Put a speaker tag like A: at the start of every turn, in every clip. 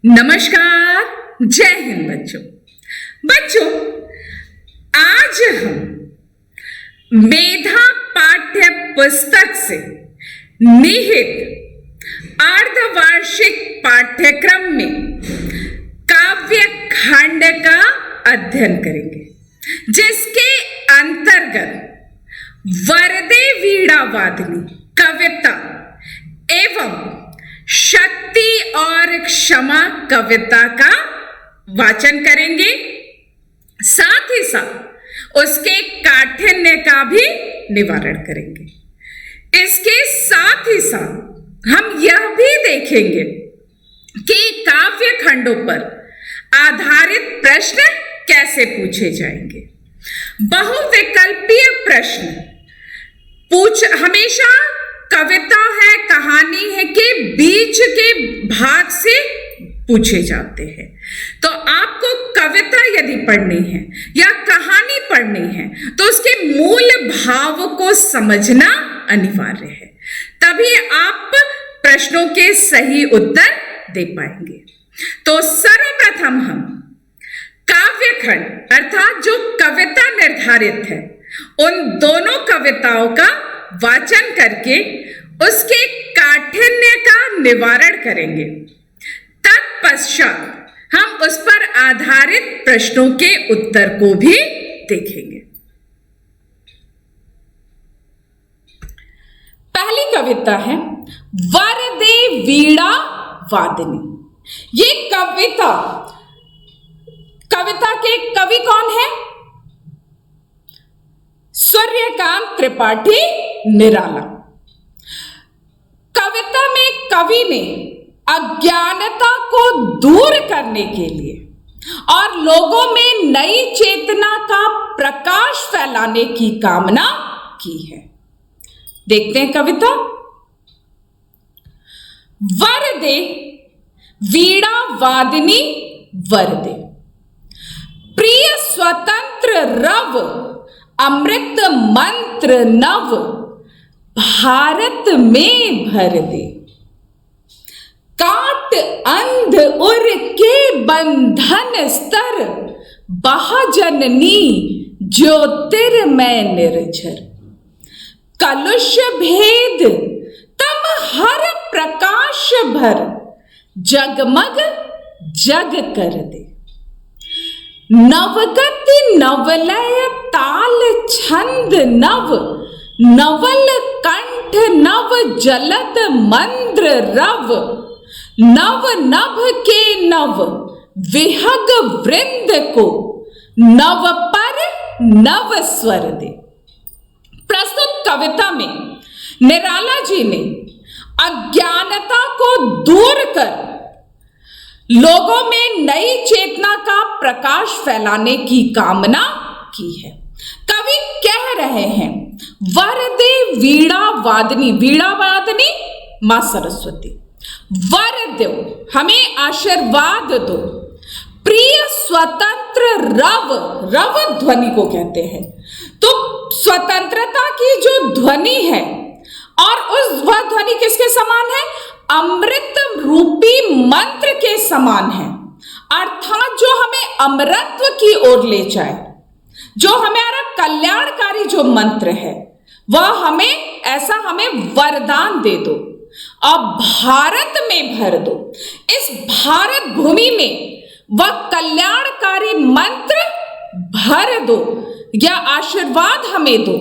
A: नमस्कार, जय हिंद बच्चों। बच्चों, आज हम मेधा पाठ्य पुस्तक से निहित अर्धवार्षिक पाठ्यक्रम में काव्य खंड का अध्ययन करेंगे, जिसके अंतर्गत वरदे वीणा वादनी कविता एवं शक्ति और क्षमा कविता का वाचन करेंगे। साथ ही साथ उसके काठिन्य का भी निवारण करेंगे। इसके साथ ही साथ हम यह भी देखेंगे कि काव्य खंडों पर आधारित प्रश्न कैसे पूछे जाएंगे। बहुविकल्पीय प्रश्न हमेशा कविता है, कहानी है के बीच के भाग से पूछे जाते हैं। तो आपको कविता यदि पढ़नी है या कहानी पढ़नी है तो उसके मूल भाव को समझना अनिवार्य है, तभी आप प्रश्नों के सही उत्तर दे पाएंगे। तो सर्वप्रथम हम काव्य खंड अर्थात जो कविता निर्धारित है उन दोनों कविताओं का वाचन करके उसके काठिन्य का निवारण करेंगे। तत्पश्चात हम उस पर आधारित प्रश्नों के उत्तर को भी देखेंगे। पहली कविता है वरदे वीणा वादनी। ये कविता के कवि कौन है? सूर्यकांत त्रिपाठी निराला। कविता में कवि ने अज्ञानता को दूर करने के लिए और लोगों में नई चेतना का प्रकाश फैलाने की कामना की है। देखते हैं कविता। वरदे वीणा वादनी वरदे, प्रिय स्वतंत्र रव अमृत मंत्र नव भारत में भर दे। काट अंध उर के बंधन स्तर बहजननी ज्योतिर्मय निर्झर। कलुष भेद तम हर प्रकाश भर जगमग जग कर दे। नवगति नवलय ताल छंद नव नवल कंठ नव जलद मंद्र रव नव नभ के नव विहग वृंद को नव पर नव स्वर दे। प्रस्तुत कविता में निराला जी ने अज्ञानता को दूर कर लोगों में नई चेतना का प्रकाश फैलाने की कामना की है। कवि कह रहे हैं वरदे वीणा वादनी, वीणा वादनी मां सरस्वती, वर दो, हमें आशीर्वाद दो। प्रिय स्वतंत्र रव, रव ध्वनि को कहते हैं। तो स्वतंत्रता की जो ध्वनि है और वह ध्वनि किसके समान है? अमृत रूपी मंत्र के समान है, अर्थात जो हमें अमरत्व की ओर ले जाए, जो हमारा कल्याणकारी जो मंत्र है वह हमें वरदान दे दो और भारत में भर दो। इस भारत भूमि में वह कल्याणकारी मंत्र भर दो या आशीर्वाद हमें दो।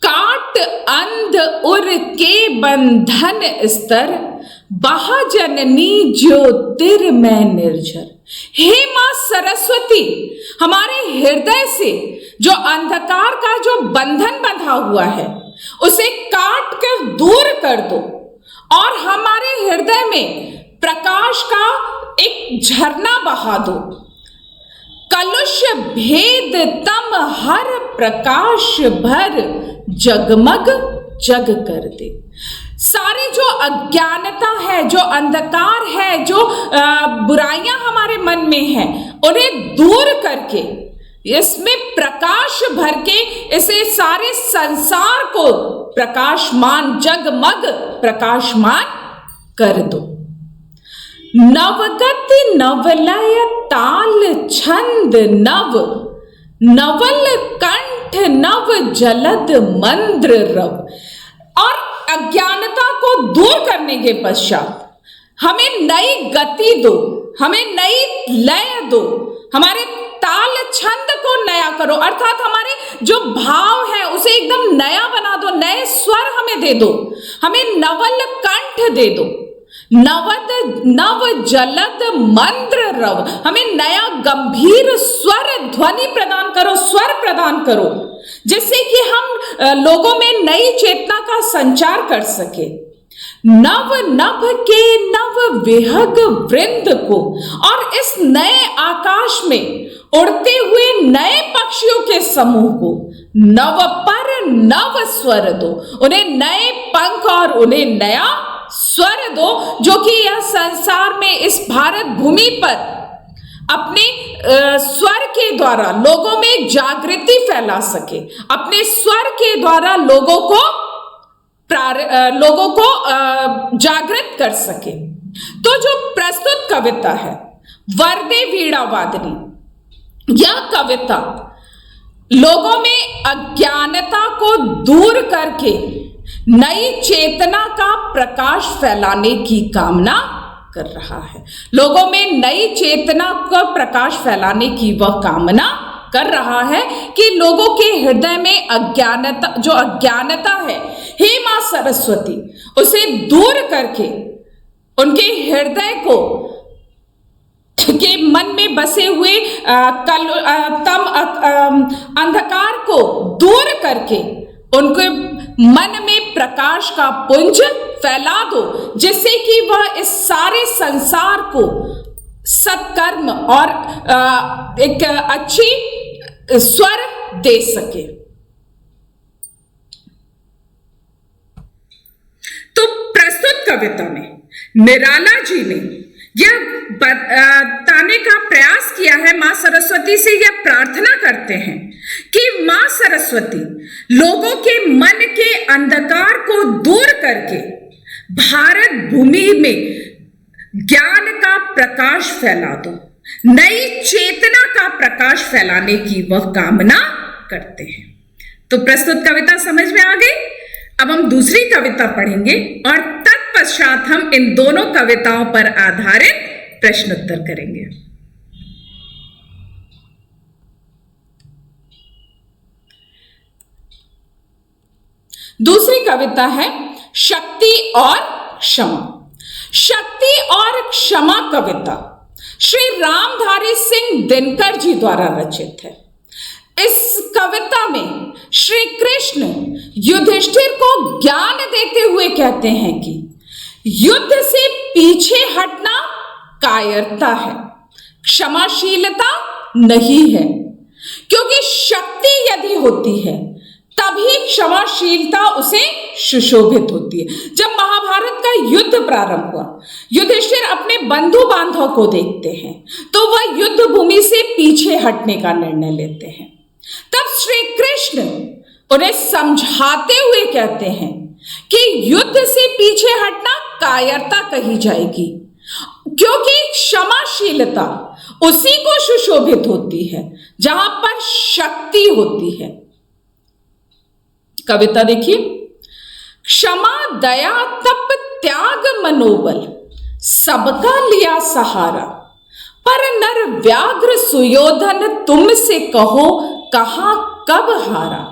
A: काट अंध उर के बंधन स्तर बहजननी ज्योतिर्मय निर्झर। हे मां सरस्वती, हमारे हृदय से जो अंधकार का जो बंधन बंधा हुआ है उसे काट कर दूर कर दो और हमारे हृदय में प्रकाश का एक झरना बहा दो। कलुष भेद तम हर प्रकाश भर जगमग जग कर दे। सारी जो अज्ञानता है, जो अंधकार है, जो बुराइयां हमारे मन में हैं, उन्हें दूर करके इसमें प्रकाश भर के इसे सारे संसार को प्रकाशमान, जगमग प्रकाशमान कर दो। नवगति नवलय ताल छंद नव, नवल कंठ नव जलद मंद्र रव। और अज्ञानता को दूर करने के पश्चात हमें नई गति दो, हमें नई लय दो, हमारे ताल छंद को नया करो, अर्थात हमारे जो भाव है उसे एकदम नया बना दो, नए स्वर हमें दे दो, हमें नवल कंठ दे दो, नव जलद मंद्र रव, हमें नया गंभीर स्वर ध्वनि प्रदान करो, स्वर प्रदान करो, जिससे कि हम लोगों में नई चेतना का संचार कर सके। नव नभ के नव विहग वृंद को, और इस नए आकाश में उड़ते हुए नए पक्षियों के समूह को नव पर नव स्वर दो, उन्हें नए पंख और उन्हें नया स्वर दो, जो कि यह संसार में इस भारत भूमि पर अपने स्वर के द्वारा लोगों में जागृति फैला सके, अपने स्वर के द्वारा लोगों को जागृत कर सके। तो जो प्रस्तुत कविता है वरदे वीणा वादनी, यह कविता लोगों में अज्ञानता को दूर करके नई चेतना का प्रकाश फैलाने की कामना कर रहा है। लोगों में नई चेतना का प्रकाश फैलाने की वह कामना कर रहा है कि लोगों के हृदय में अज्ञानता, जो अज्ञानता है, हे मां सरस्वती, उसे दूर करके उनके हृदय को के मन में बसे हुए अंधकार को दूर करके उनके मन में प्रकाश का पुंज फैला दो, जिससे कि वह इस सारे संसार को सत्कर्म और एक अच्छी स्वर दे सके। तो प्रस्तुत कविता में निराला जी ने यह बताने का प्रयास किया है, मां सरस्वती से यह प्रार्थना करते हैं कि मां सरस्वती लोगों के मन के अंधकार को दूर करके भारत भूमि में ज्ञान का प्रकाश फैला दो, नई चेतना का प्रकाश फैलाने की वह कामना करते हैं। तो प्रस्तुत कविता समझ में आ गई। अब हम दूसरी कविता पढ़ेंगे और तत्पश्चात हम इन दोनों कविताओं पर आधारित प्रश्नोत्तर करेंगे। दूसरी कविता है शक्ति और क्षमा। शक्ति और क्षमा कविता श्री रामधारी सिंह दिनकर जी द्वारा रचित है। इस कविता में श्री कृष्ण युधिष्ठिर को ज्ञान देते हुए कहते हैं कि युद्ध से पीछे हटना कायरता है, क्षमाशीलता नहीं है, क्योंकि शक्ति यदि होती है तभी क्षमाशीलता उसे सुशोभित होती है। जब महाभारत का युद्ध प्रारंभ हुआ, युधिष्ठिर अपने बंधु बांधव को देखते हैं तो वह युद्ध भूमि से पीछे हटने का निर्णय लेते हैं। तब श्री कृष्ण उन्हें समझाते हुए कहते हैं कि युद्ध से पीछे हटना कायरता कही जाएगी, क्योंकि क्षमाशीलता उसी को सुशोभित होती है जहां पर शक्ति होती है। कविता देखिए। क्षमा दया तप त्याग मनोबल सबका लिया सहारा, पर नर व्याघ्र सुयोधन तुमसे कहो कहां कब हारा।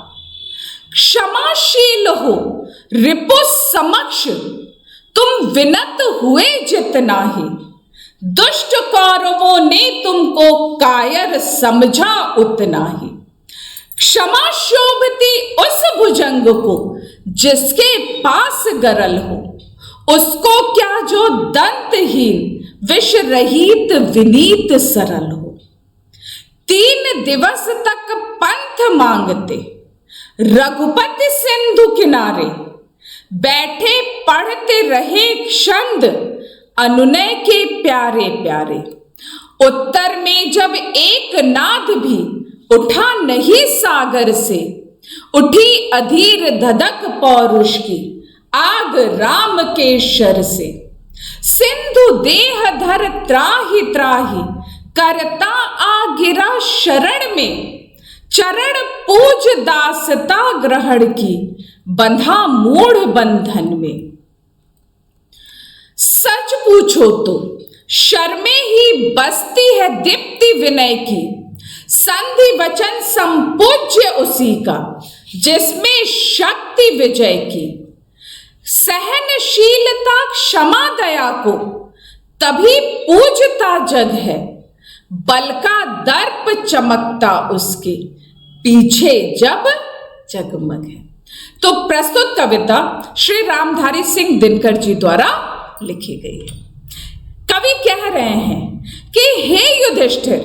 A: क्षमाशील हो रिपु समक्ष तुम विनत हुए जितना ही, दुष्ट कौरवों ने तुमको कायर समझा उतना ही। क्षमा शोभती उस भुजंग को जिसके पास गरल हो, उसको क्या जो दंतहीन विष रहित विनीत सरल हो। 3 दिवस तक पंथ मांगते रघुपति सिंधु किनारे, बैठे पढ़ते रहे छंद अनुनय के प्यारे प्यारे। उत्तर में जब एक नाद भी उठा नहीं सागर से, उठी अधीर धधक पौरुष की आग राम के शर से। सिंधु देह धर त्राहि त्राहि, करता आ गिरा शरण में, चरण पूज दासता ग्रहण की, बंधा मूढ़ बंधन में। सच पूछो तो शर्मे ही बसती है दीप्ति विनय की, संधि वचन संपूज्य उसी का, जिसमें शक्ति विजय की। सहनशीलता क्षमा दया को तभी पूजता जग है, बल का दर्प चमकता उसके पीछे जब जगमग है। तो प्रस्तुत कविता श्री रामधारी सिंह दिनकर जी द्वारा लिखी गई है। कवि कह रहे हैं कि हे युधिष्ठिर,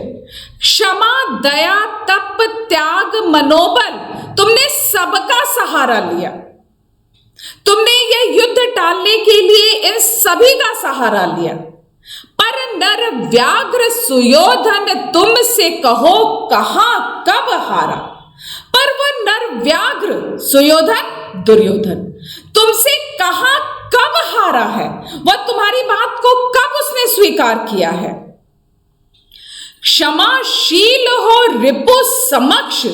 A: क्षमा दया तप त्याग मनोबल तुमने सबका सहारा लिया, तुमने यह युद्ध टालने के लिए इन सभी का सहारा लिया, पर नर व्याघ्र सुयोधन तुमसे कहो कहां कब हारा। पर वह नर व्याघ्र सुयोधन दुर्योधन तुमसे कहां कब हारा है, वह तुम्हारी बात को कब उसने स्वीकार किया है। क्षमाशील हो रिपु समक्ष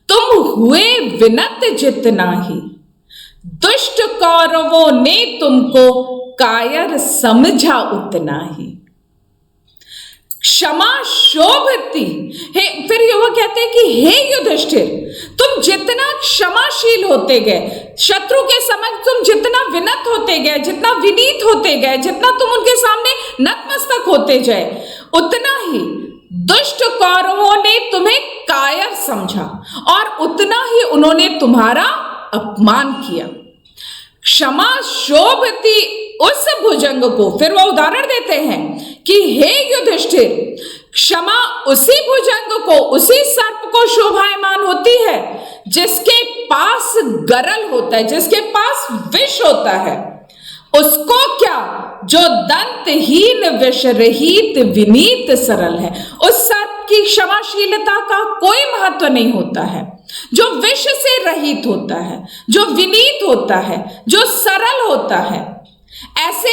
A: तुम हुए विनत जितना ही, दुष्ट कौरवों ने तुमको कायर समझा उतना ही। क्षमा शोभती है। फिर वो कहते हैं कि हे युधिष्ठिर, तुम जितना क्षमाशील होते गए, शत्रु के समक्ष तुम जितना विनत होते गए, जितना विनीत होते गए, जितना तुम उनके सामने नतमस्तक होते जाए, उतना ही दुष्ट कौरवों ने तुम्हें कायर समझा और उतना ही उन्होंने तुम्हारा अपमान किया। क्षमा शोभती उस भुजंग को, फिर वो उदाहरण देते हैं कि हे युधिष्ठिर, क्षमा उसी भुजंग को, उसी सर्प को शोभायमान होती है जिसके पास गरल होता है, जिसके पास विष होता है। उसको क्या जो दंतहीन विष रहित विनीत सरल है। उस सर्प की क्षमाशीलता का कोई महत्व नहीं होता है। जो विष से रहित होता है, जो विनीत होता है, जो सरल होता है, ऐसे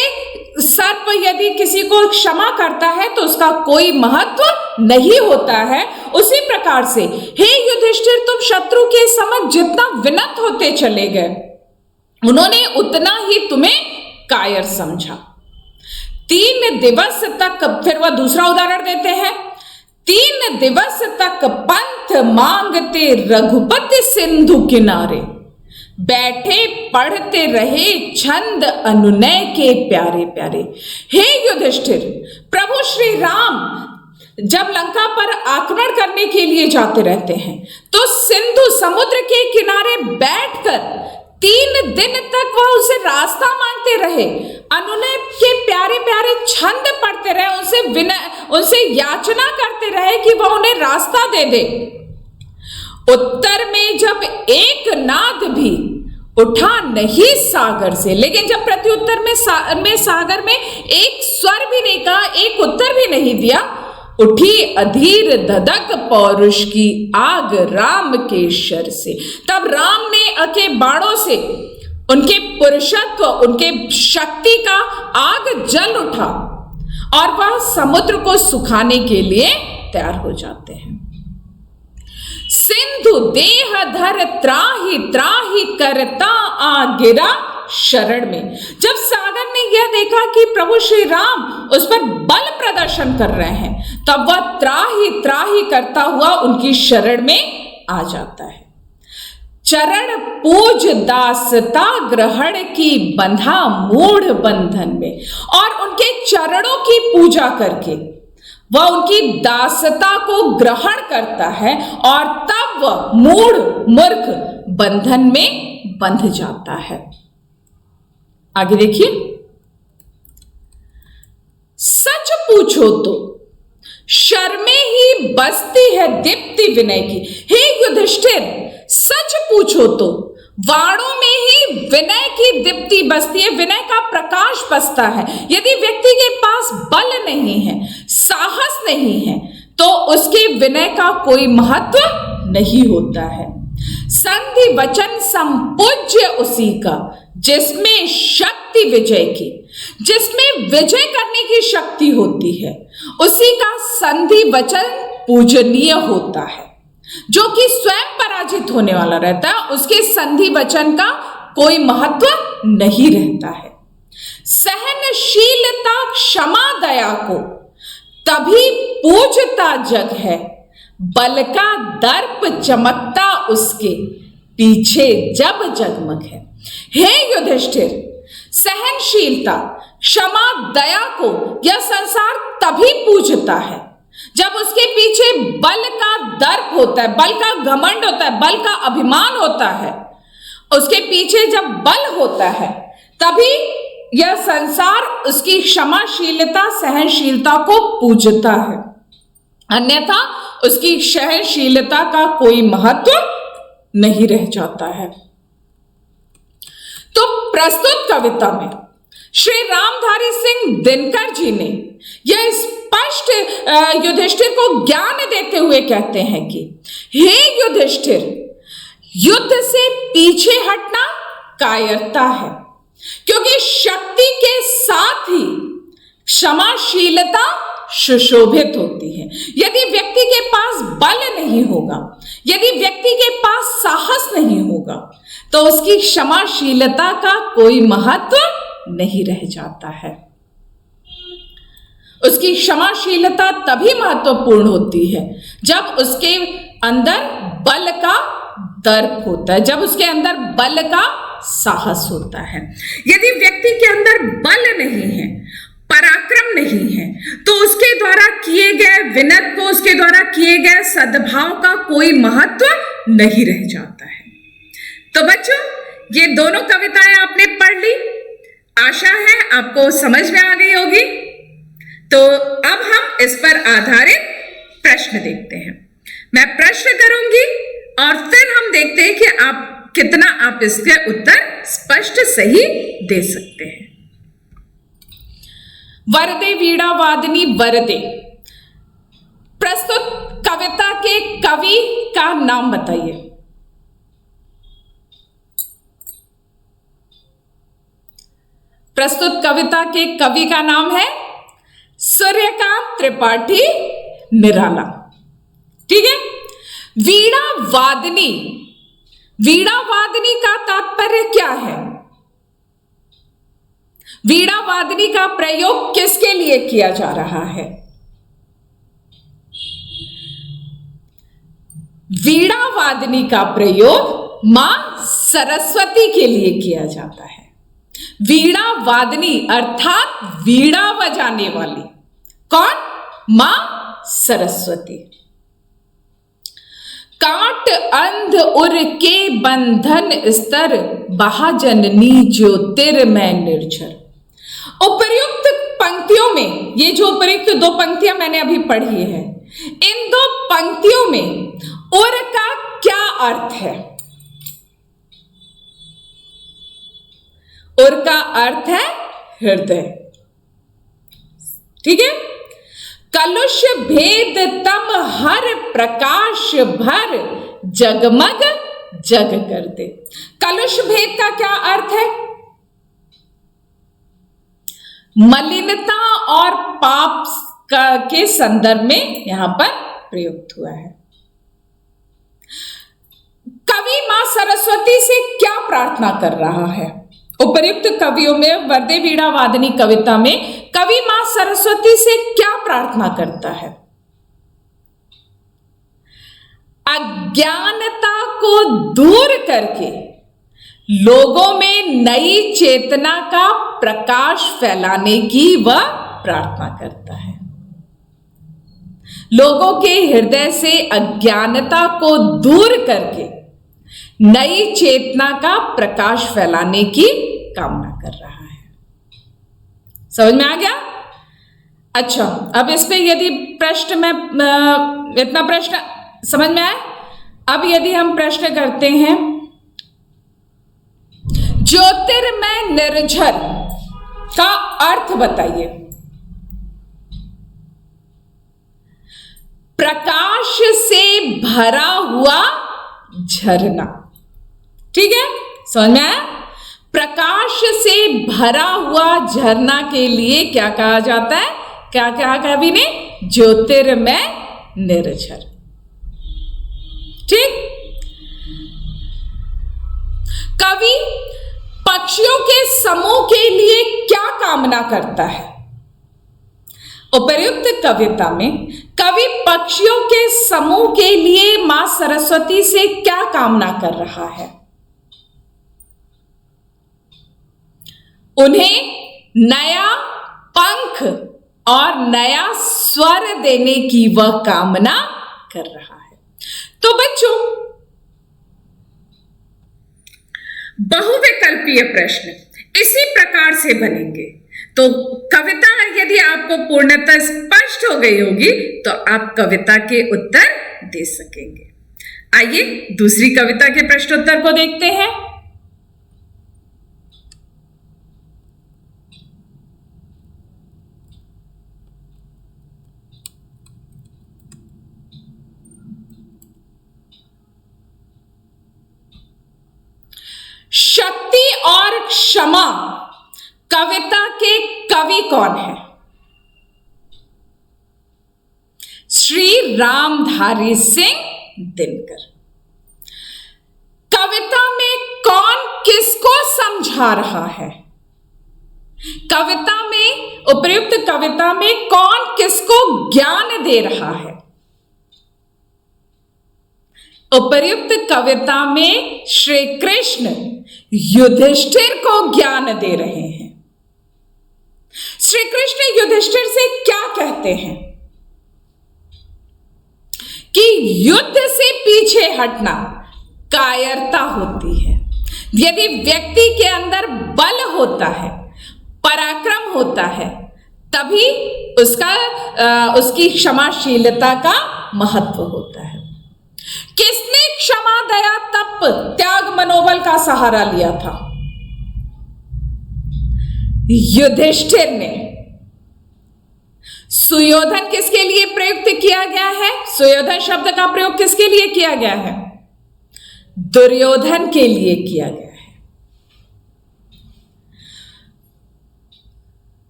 A: सर्प यदि किसी को क्षमा करता है तो उसका कोई महत्व नहीं होता है। उसी प्रकार से हे युधिष्ठिर, तुम शत्रु के समक्ष जितना विनत होते चले गए, उन्होंने उतना ही तुम्हें कायर समझा। 3 दिवस तक, फिर वह दूसरा उदाहरण देते हैं, 3 दिवस तक पंथ मांगते रघुपति सिंधु किनारे, बैठे पढ़ते रहे छंद अनुनय के प्यारे प्यारे। हे युधिष्ठिर, प्रभु श्री राम जब लंका पर आक्रमण करने के लिए जाते रहते हैं तो सिंधु समुद्र के किनारे बैठकर 3 दिन तक वह उसे रास्ता मांगते रहे, अनुनय के प्यारे प्यारे छंद पढ़ते रहे, उनसे याचना करते रहे कि वह उन्हें रास्ता दे दे। उत्तर में जब एक नाद भी उठा नहीं सागर से, लेकिन जब प्रत्युत्तर में सागर में एक स्वर भी नहीं कहा, एक उत्तर भी नहीं दिया, उठी अधीर धधक पौरुष की आग राम के शर से। तब राम ने के बाणों से उनके पुरुषत्व, उनके शक्ति का आग जल उठा और वह समुद्र को सुखाने के लिए तैयार हो जाते हैं। सिंधु देह धर त्राहि त्राहि, करता आ गिरा शरण में। जब सागर ने यह देखा कि प्रभु श्री राम उस पर बल प्रदर्शन कर रहे हैं, तब वह त्राहि त्राहि करता हुआ उनकी शरण में आ जाता है। चरण पूज दासता ग्रहण की, बंधा मूढ़ बंधन में। और उनके चरणों की पूजा करके वह उनकी दासता को ग्रहण करता है और तब वह मूढ़ मूर्ख बंधन में बंध जाता है। आगे देखिए, सच पूछो तो शर्मे ही बसती है दीप्ति विनय की। हे युधिष्ठिर, सच पूछो तो वाणों में ही विनय की दीप्ति बसती है, विनय का प्रकाश बसता है। यदि व्यक्ति के पास बल नहीं है, साहस नहीं है, तो उसके विनय का कोई महत्व नहीं होता है। संधि वचन संपूज्य उसी का जिसमें शक्ति विजय की, जिसमें विजय करने की शक्ति होती है, उसी का संधि वचन पूजनीय होता है। जो कि स्वयं पराजित होने वाला रहता है, उसके संधि वचन का कोई महत्व नहीं रहता है। सहनशीलता क्षमा दया को तभी पूजता जग है, बल का दर्प चमकता उसके पीछे जब जगमग है। हे युधिष्ठिर, सहनशीलता क्षमा दया को यह संसार तभी पूजता है जब उसके पीछे बल का दर्प होता है, बल का घमंड होता है, बल का अभिमान होता है। उसके पीछे जब बल होता है तभी यह संसार उसकी क्षमाशीलता सहनशीलता को पूजता है, अन्यथा उसकी सहनशीलता का कोई महत्व नहीं रह जाता है। तो प्रस्तुत कविता में श्री रामधारी सिंह दिनकर जी ने यह स्पष्ट युधिष्ठिर को ज्ञान देते हुए कहते हैं कि हे युधिष्ठिर, युद्ध से पीछे हटना कायरता है, क्योंकि शक्ति के साथ ही क्षमाशीलता सुशोभित होती है। यदि व्यक्ति के पास बल नहीं होगा, यदि व्यक्ति के पास साहस नहीं होगा, तो उसकी क्षमाशीलता का कोई महत्व नहीं रह जाता है। उसकी क्षमाशीलता तभी महत्वपूर्ण होती है जब उसके अंदर बल का दर्प होता है, जब उसके अंदर बल का साहस होता है। यदि व्यक्ति के अंदर बल नहीं है, पराक्रम नहीं है, तो उसके द्वारा किए गए विनत को, उसके द्वारा किए गए सद्भाव का कोई महत्व नहीं रह जाता है। तो बच्चों, ये दोनों कविताएं आपने पढ़ ली, आशा है आपको समझ में आ गई होगी। तो अब हम इस पर आधारित प्रश्न देखते हैं। मैं प्रश्न करूंगी और फिर हम देखते हैं कि कितना आप इसके उत्तर स्पष्ट सही दे सकते हैं। वरदे वीणा वादनी वरदे, प्रस्तुत कविता के कवि का नाम बताइए। प्रस्तुत कविता के कवि का नाम है सूर्यकांत त्रिपाठी निराला। ठीक है। वीणा वादनी, वीणा वादनी का तात्पर्य क्या है? वीणा वादनी का प्रयोग किसके लिए किया जा रहा है? वीणा वादनी का प्रयोग मां सरस्वती के लिए किया जाता है। वीणा वादनी अर्थात वीणा बजाने वाली कौन? मां सरस्वती। काट अंध उर के बंधन स्तर, बहाजननी ज्योतिर्मय निर्झर। उपर्युक्त पंक्तियों में, ये जो उपर्युक्त दो पंक्तियां मैंने अभी पढ़ी है, इन दो पंक्तियों में उर का क्या अर्थ है? उर का अर्थ है हृदय। ठीक है। कलुष भेद तम हर प्रकाश भर, जगमग जग कर दे। कलुष भेद का क्या अर्थ है? मलिनता और पाप के संदर्भ में यहां पर प्रयुक्त हुआ है। कवि मां सरस्वती से क्या प्रार्थना कर रहा है? उपर्युक्त कवियों में वरदे वीणा वादनी कविता में कवि मां सरस्वती से क्या प्रार्थना करता है? अज्ञानता को दूर करके लोगों में नई चेतना का प्रकाश फैलाने की वह प्रार्थना करता है। लोगों के हृदय से अज्ञानता को दूर करके नई चेतना का प्रकाश फैलाने की कामना कर रहा है। समझ में आ गया? अच्छा, अब इस पे यदि प्रश्न में इतना प्रश्न समझ में आए, अब यदि हम प्रश्न करते हैं, ज्योतिर्मय निर्झर का अर्थ बताइए। प्रकाश से भरा हुआ झरना। ठीक है, समझ में आया? प्रकाश से भरा हुआ झरना के लिए क्या कहा जाता है? क्या कहा कवि ने? ज्योतिर्मय निर्झर। ठीक। कवि पक्षियों के समूह के लिए क्या कामना करता है? उपर्युक्त कविता में कवि पक्षियों के समूह के लिए मां सरस्वती से क्या कामना कर रहा है? उन्हें नया पंख और नया स्वर देने की वह कामना कर रहा है। तो बच्चों, बहुविकल्पीय प्रश्न इसी प्रकार से बनेंगे। तो कविता यदि आपको पूर्णतः स्पष्ट हो गई होगी तो आप कविता के उत्तर दे सकेंगे। आइए दूसरी कविता के प्रश्नोत्तर को देखते हैं। शक्ति और क्षमा कविता के कवि कौन है? श्री रामधारी सिंह दिनकर। कविता में कौन किसको समझा रहा है? कविता में, उपर्युक्त कविता में कौन किसको ज्ञान दे रहा है? उपर्युक्त कविता में श्री कृष्ण युधिष्ठिर को ज्ञान दे रहे हैं। श्री कृष्ण युधिष्ठिर से क्या कहते हैं? कि युद्ध से पीछे हटना कायरता होती है। यदि व्यक्ति के अंदर बल होता है, पराक्रम होता है, तभी उसकी क्षमाशीलता का महत्व होता है। किसने क्षमा, दया, तप, त्याग, मनोबल का सहारा लिया था? युधिष्ठिर ने। सुयोधन किसके लिए प्रयुक्त किया गया है? सुयोधन शब्द का प्रयोग किसके लिए किया गया है? दुर्योधन के लिए किया गया है।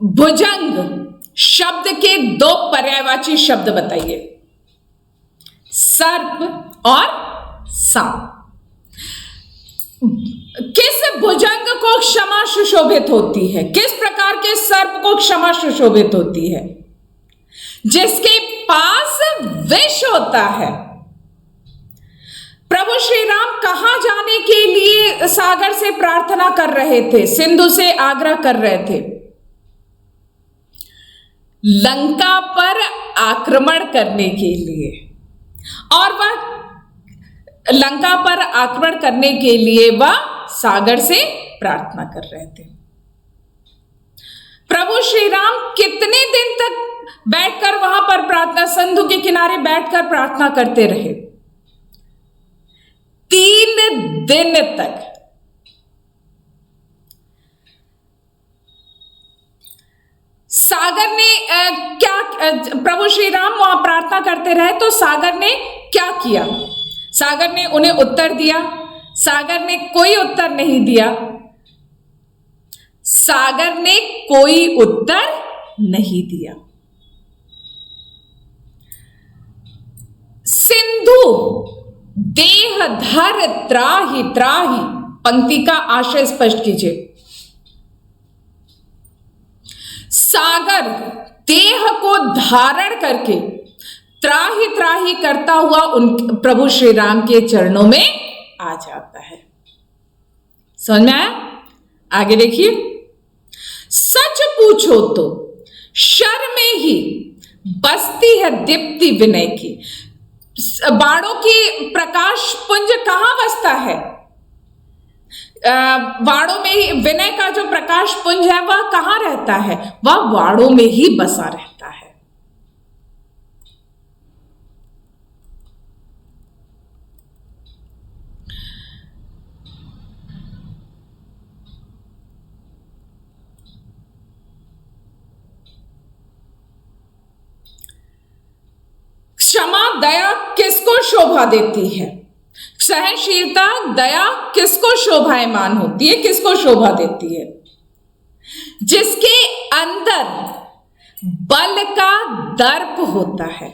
A: भुजंग शब्द के दो पर्यायवाची शब्द बताइए। सर्प और सांप। किस भुजंग को क्षमा सुशोभित होती है? किस प्रकार के सर्प को क्षमा सुशोभित होती है? जिसके पास विष होता है। प्रभु श्री राम कहां जाने के लिए सागर से प्रार्थना कर रहे थे, सिंधु से आग्रह कर रहे थे? लंका पर आक्रमण करने के लिए। और वह लंका पर आक्रमण करने के लिए वह सागर से प्रार्थना कर रहे थे। प्रभु श्री राम कितने दिन तक बैठकर वहां पर प्रार्थना, सिंधु के किनारे बैठकर प्रार्थना करते रहे? 3 दिन तक। सागर ने प्रभु श्री राम वहां प्रार्थना करते रहे तो सागर ने क्या किया? सागर ने उन्हें उत्तर दिया? सागर ने कोई उत्तर नहीं दिया। सागर ने कोई उत्तर नहीं दिया। सिंधु देह धर त्राहि त्राहि, पंक्ति का आशय स्पष्ट कीजिए। सागर देह को धारण करके त्राहि त्राहि करता हुआ उन प्रभु श्री राम के चरणों में आ जाता है। समझ में आया? आगे देखिए। सच पूछो तो शर में ही बसती है दीप्ति विनय की। बाणों की प्रकाश पुंज कहां बसता है? वाड़ों में ही विनय का जो प्रकाश पुंज है वह कहां रहता है? वह वाड़ों में ही बसा रहता है। क्षमा दया किसको शोभा देती है? सहनशीलता दया किसको शोभायमान होती है, किसको शोभा देती है? जिसके अंदर बल का दर्प होता है,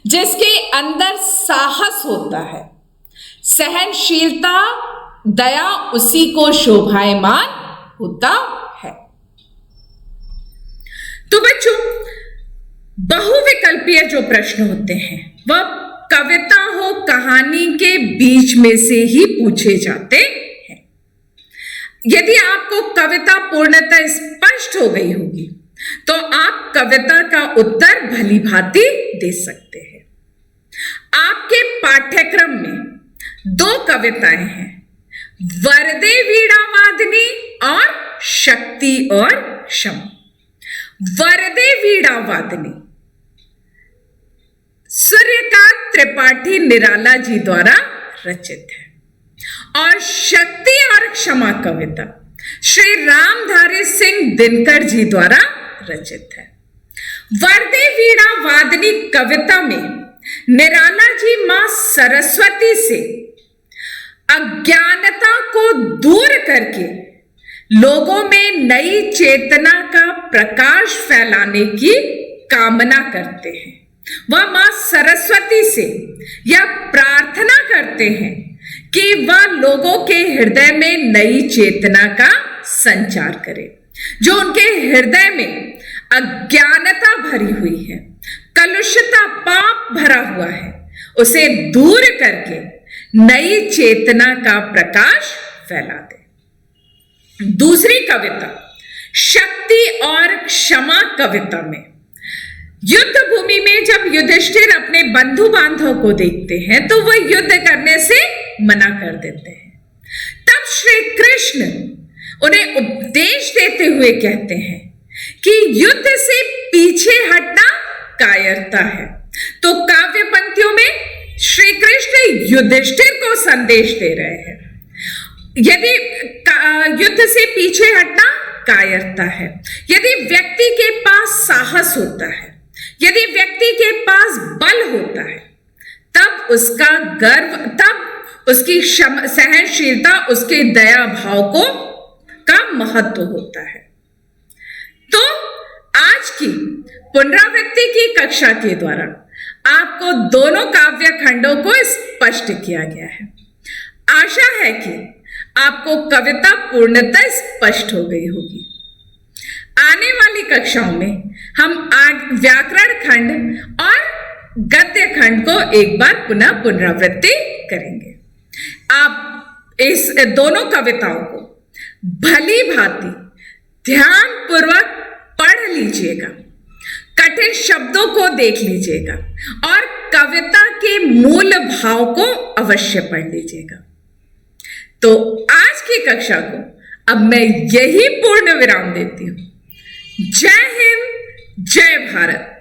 A: जिसके अंदर साहस होता है। सहनशीलता दया उसी को शोभायमान होता है। तो बच्चों, बहुविकल्पीय जो प्रश्न होते हैं वह कविता हो कहानी के बीच में से ही पूछे जाते हैं। यदि आपको कविता पूर्णतः स्पष्ट हो गई होगी तो आप कविता का उत्तर भली भांति दे सकते हैं। आपके पाठ्यक्रम में 2 कविताएं हैं, वरदे वीणा वादनी और शक्ति और क्षमा। वरदे वीणा वादनी सूर्यकांत त्रिपाठी निराला जी द्वारा रचित है और शक्ति और क्षमा कविता श्री रामधारी सिंह दिनकर जी द्वारा रचित है। वरदे वीणा वादनी कविता में निराला जी मां सरस्वती से अज्ञानता को दूर करके लोगों में नई चेतना का प्रकाश फैलाने की कामना करते हैं। वह मां सरस्वती से यह प्रार्थना करते हैं कि वह लोगों के हृदय में नई चेतना का संचार करे। जो उनके हृदय में अज्ञानता भरी हुई है, कलुषता, पाप भरा हुआ है, उसे दूर करके नई चेतना का प्रकाश फैला दे। दूसरी कविता शक्ति और क्षमा कविता में युद्ध भूमि में जब युधिष्ठिर अपने बंधु बांधवों को देखते हैं तो वह युद्ध करने से मना कर देते हैं। तब श्री कृष्ण उन्हें उपदेश देते हुए कहते हैं कि युद्ध से पीछे हटना कायरता है। तो काव्य पंक्तियों में श्री कृष्ण युधिष्ठिर को संदेश दे रहे हैं, यदि युद्ध से पीछे हटना कायरता है। यदि व्यक्ति के पास साहस होता है, यदि व्यक्ति के पास बल होता है, तब उसका गर्व, तब उसकी सहनशीलता, उसके दया भाव का महत्व होता है। तो आज की पुनरावृत्ति की कक्षा के द्वारा आपको दोनों काव्य खंडों को स्पष्ट किया गया है। आशा है कि आपको कविता पूर्णतः स्पष्ट हो गई होगी। आने वाली कक्षाओं में हम व्याकरण खंड और गद्य खंड को एक बार पुनः पुनरावृत्ति करेंगे। आप इस दोनों कविताओं को भली भांति ध्यान पूर्वक पढ़ लीजिएगा, कठिन शब्दों को देख लीजिएगा और कविता के मूल भाव को अवश्य पढ़ लीजिएगा। तो आज की कक्षा को अब मैं यही पूर्ण विराम देती हूं। जय हिंद, जय भारत।